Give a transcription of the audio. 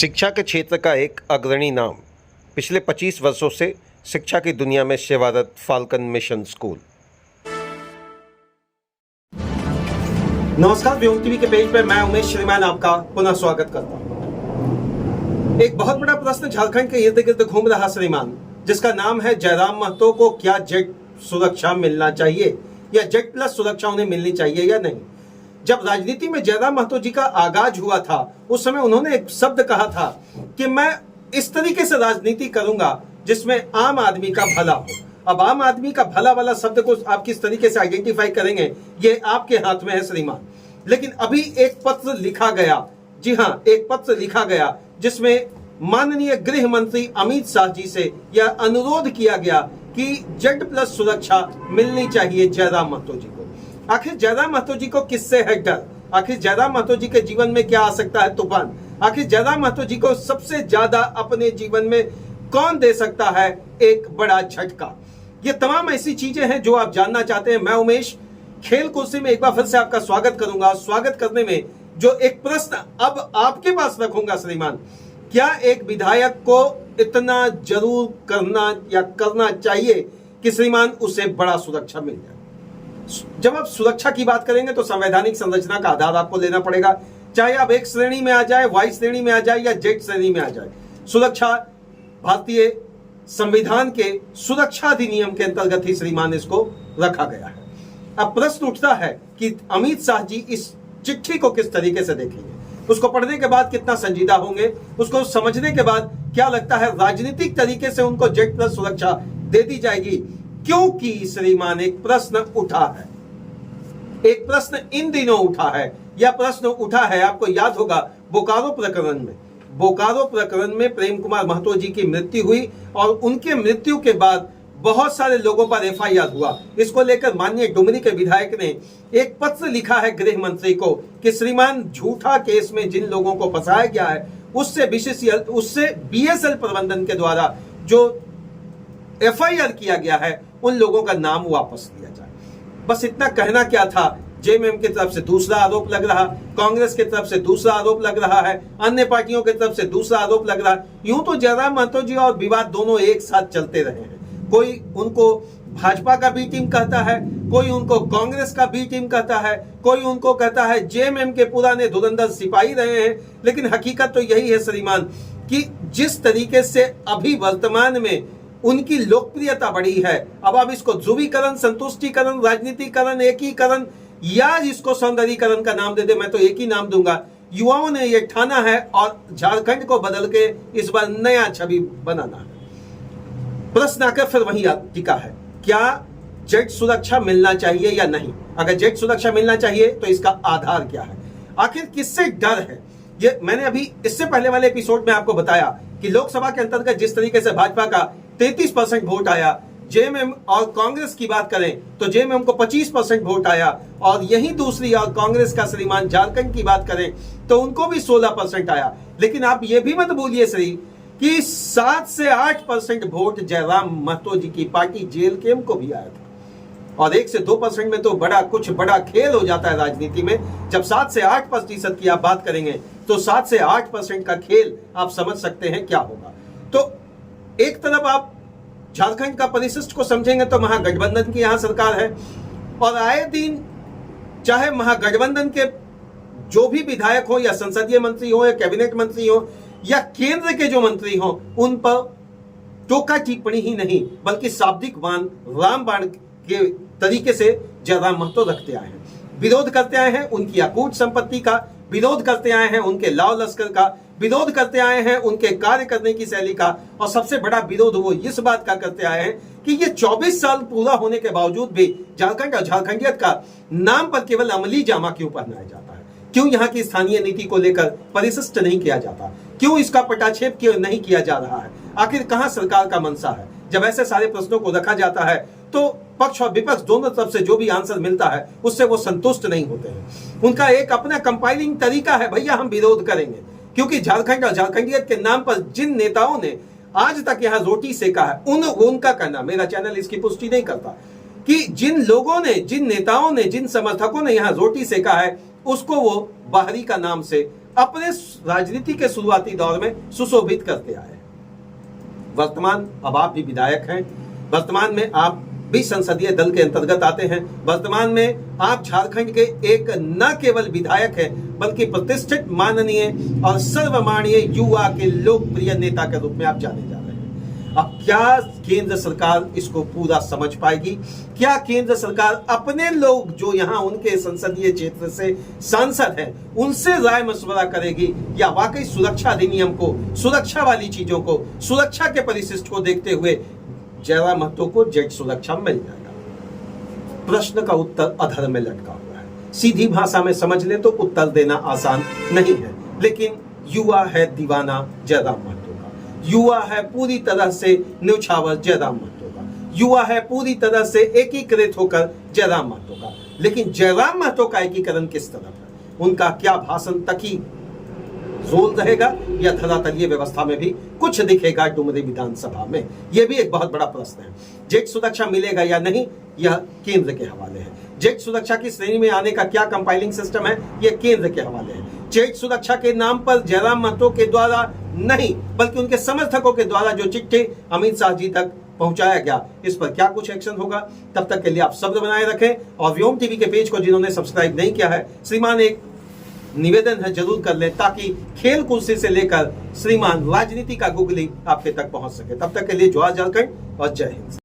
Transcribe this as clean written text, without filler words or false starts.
शिक्षा के क्षेत्र का एक अग्रणी नाम। पिछले 25 वर्षों से शिक्षा की दुनिया में सेवारत फाल्कन मिशन स्कूल। नमस्कार, व्योम टीवी के पेज पर मैं उमेश श्रीमान आपका पुनः स्वागत करता हूं। एक बहुत बड़ा प्रश्न झारखंड के इर्द गिर्द घूम रहा श्रीमान, जिसका नाम है जयराम महतो को क्या जेड सुरक्षा मिलना चाहिए या जेड प्लस सुरक्षा उन्हें मिलनी चाहिए या नहीं। जब राजनीति में जयराम महतो जी का आगाज हुआ था, उस समय उन्होंने एक शब्द कहा था कि मैं इस तरीके से राजनीति करूंगा जिसमें आम आदमी का भला हो। अब आम आदमी का भला वाला शब्द को आप किस तरीके से आइडेंटिफाई करेंगे, ये आपके हाथ में है श्रीमान। लेकिन अभी एक पत्र लिखा गया, जी हाँ, एक पत्र लिखा गया जिसमें माननीय गृह मंत्री अमित शाह जी से यह अनुरोध किया गया कि जेड प्लस सुरक्षा मिलनी चाहिए जयराम महतो जी को। आखिर जयराम महतो जी को किससे है डर? आखिर जयराम महतो जी के जीवन में क्या आ सकता है तूफान? आखिर जयराम महतो जी को सबसे ज्यादा अपने जीवन में कौन दे सकता है एक बड़ा झटका? ये तमाम ऐसी चीजें हैं जो आप जानना चाहते हैं। मैं उमेश खेल कुर्सी में एक बार फिर से आपका स्वागत करूंगा। स्वागत करने में जो एक प्रश्न अब आपके पास रखूंगा श्रीमान, क्या एक विधायक को इतना जरूर करना चाहिए कि श्रीमान उसे बड़ा सुरक्षा मिल जाए? जब आप सुरक्षा की बात करेंगे तो संवैधानिक संरचना का आधार आपको लेना पड़ेगा, चाहे आप एक श्रेणी में आ जाए, वाई श्रेणी में आ जाए या जेड श्रेणी में आ जाए। सुरक्षा भारतीय संविधान के सुरक्षा अधिनियम के अंतर्गत ही श्रीमान इसको रखा गया है। अब प्रश्न उठता है कि अमित शाह जी इस चिट्ठी को किस तरीके से देखेंगे, उसको पढ़ने के बाद कितना संजीदा होंगे, उसको समझने के बाद क्या लगता है राजनीतिक तरीके से उनको जेड प्लस सुरक्षा दे दी जाएगी? क्योंकि श्रीमान एक प्रश्न उठा है, एक प्रश्न इन दिनों उठा है। यह प्रश्न उठा है, आपको याद होगा, बोकारो प्रकरण में। बोकारो प्रकरण में प्रेम कुमार महतो जी की मृत्यु हुई और उनके मृत्यु के बाद बहुत सारे लोगों पर एफआईआर हुआ। इसको लेकर माननीय डुमरी के विधायक ने एक पत्र लिखा है गृह मंत्री को कि श्रीमान झूठा केस में जिन लोगों को फंसाया गया है उससे बीएसएल प्रबंधन के द्वारा जो एफआईआर किया गया है उन लोगों का नाम वापस लिया जाए। बस इतना कहना क्या था। जेएमएम की तरफ से दूसरा आरोप लग रहा, कांग्रेस की तरफ से दूसरा आरोप लग रहा है, अन्य पार्टियों की तरफ से दूसरा आरोप लग रहा है। यूं तो जयराम महतो जी और विवाद दोनों एक साथ चलते रहे हैं। कोई उनको भाजपा का बी टीम कहता है, कोई उनको कांग्रेस का बी टीम कहता है, कोई उनको कहता है जेएमएम के पुराने धुरंधर सिपाही रहे हैं। लेकिन हकीकत तो यही है श्रीमान कि जिस तरीके से अभी वर्तमान में उनकी लोकप्रियता बढ़ी है, अब आप इसको ध्रुवीकरण, संतुष्टिकरण, राजनीतिकरण, एकीकरण या इसको सौंदर्यीकरण का नाम दे दे, मैं तो एक ही नाम दूंगा। युवाओं ने यह ठाना है और झारखंड को बदल के इस बार नया छवि बनाना है। प्रश्न आकर फिर वही टिका है, क्या जेड सुरक्षा मिलना चाहिए या नहीं? अगर जेड सुरक्षा मिलना चाहिए तो इसका आधार क्या है? आखिर किससे डर है? ये मैंने अभी इससे पहले वाले एपिसोड में आपको बताया कि लोकसभा के अंतर्गत जिस तरीके से भाजपा का 33% वोट आया, जेएमएम और कांग्रेस की बात करें तो जेएमएम को 25% वोट आया, और यही दूसरी और कांग्रेस का श्रीमान झारखंड की बात करें तो उनको भी 16% आया। लेकिन आप ये भी मत भूलिए श्री कि 7 से 8% वोट जयराम महतो जी की पार्टी जेएलकेएम को भी आया था, और 1 से 2% में तो बड़ा खेल हो जाता है राजनीति में। जब 7 से 8% की आप बात करेंगे तो 7 से 8% का खेल आप समझ सकते हैं क्या होगा। तो एक तरफ आप झारखंड का परिशिष्ट को समझेंगे तो महागठबंधन की यहां सरकार है, और आए दिन चाहे महागठबंधन के जो भी विधायक हो या संसदीय मंत्री हो या कैबिनेट मंत्री हो या केंद्र के जो मंत्री हो, उन पर टोका टिप्पणी ही नहीं बल्कि शाब्दिक बाण, रामबाण के तरीके से जयराम महतो रखते आए हैं। विरोध करते आए हैं उनकी अकूट संपत्ति का, विरोध करते आए हैं उनके लाव लश्कर का, विरोध करते आए हैं उनके कार्य करने की शैली का, और सबसे बड़ा विरोध वो इस बात का करते आए हैं कि ये 24 साल पूरा होने के बावजूद भी झारखंड और झारखंडियत का नाम पर केवल अमली जामा क्यों पहनाया जाता है? क्यों यहाँ की स्थानीय नीति को लेकर परिशिष्ट नहीं किया जाता? क्यों इसका पटाक्षेप नहीं किया जा रहा है? आखिर कहाँ सरकार का मंशा है? जब ऐसे सारे प्रश्नों को रखा जाता है तो पक्ष और विपक्ष दोनों तरफ से जो भी आंसर मिलता है उससे वो संतुष्ट नहीं होते हैं। उनका एक अपना कंपाइलिंग तरीका है, भैया हम विरोध करेंगे, क्योंकि झारखंड और झारखंडियत के नाम पर जिन नेताओं ने आज तक यहाँ रोटी सेका है उनका कहना, मेरा चैनल इसकी पुष्टि नहीं करता, कि जिन लोगों ने, जिन नेताओं ने, जिन समर्थकों ने यहाँ रोटी सेका है उसको वो बाहरी का नाम से अपने राजनीति के शुरुआती दौर में सुशोभित करते आए। वर्तमान अब आप भी विधायक हैं, वर्तमान में आप भी संसदीय दल के अंतर्गत आते हैं, वर्तमान में आप झारखंड के एक न केवल विधायक हैं बल्कि प्रतिष्ठित, माननीय और सर्वमान्य युवा के लोकप्रिय नेता के रूप में आप जाने जा रहे हैं। अब क्या केंद्र सरकार इसको पूरा समझ पाएगी? क्या केंद्र सरकार अपने लोग जो यहाँ उनके संसदीय क्षेत्र से सांसद हैं उनसे राय मशवरा करेगी, या वाकई सुरक्षा अधिनियम को, सुरक्षा वाली चीजों को, सुरक्षा के परिशिष्ट को देखते हुए जयराम महतो को जेट सुरक्षा मिल जाएगा? प्रश्न का उत्तर अधर में लटका हुआ है। सीधी भाषा में समझ ले तो उत्तर देना आसान नहीं है, लेकिन युवा है दीवाना जयराम महतो का, युवा है पूरी तरह से न्यौछावर जयराम महतो का, युवा है पूरी तरह से एकीकृत होकर जयराम महतो का। लेकिन जयराम महतो का एकीकरण किस तरफ है? उनका क्या भाषण तक ही जोर रहेगा या धरातलीय व्यवस्था में भी कुछ दिखेगा डुमरी विधानसभा में? यह भी एक बहुत बड़ा प्रश्न है। जेट सुरक्षा मिलेगा या नहीं, यह केंद्र के हवाले है। जेट सुरक्षा की श्रेणी में आने का क्या कंपाइलिंग सिस्टम है, यह केंद्र के हवाले है। जेट सुरक्षा के नाम पर जयराम महतो के द्वारा नहीं बल्कि उनके समर्थकों के द्वारा जो चिट्ठी अमित शाह जी तक पहुंचाया गया, इस पर क्या कुछ एक्शन होगा? तब तक के लिए आप सब्र बनाए रखें और व्योम टीवी के पेज को जिन्होंने सब्सक्राइब नहीं किया है, श्रीमान एक निवेदन है जरूर कर लें, ताकि खेल कुर्सी से लेकर श्रीमान राजनीति का गुगली आपके तक पहुंच सके। तब तक के लिए जोहार झारखंड और जय हिंद।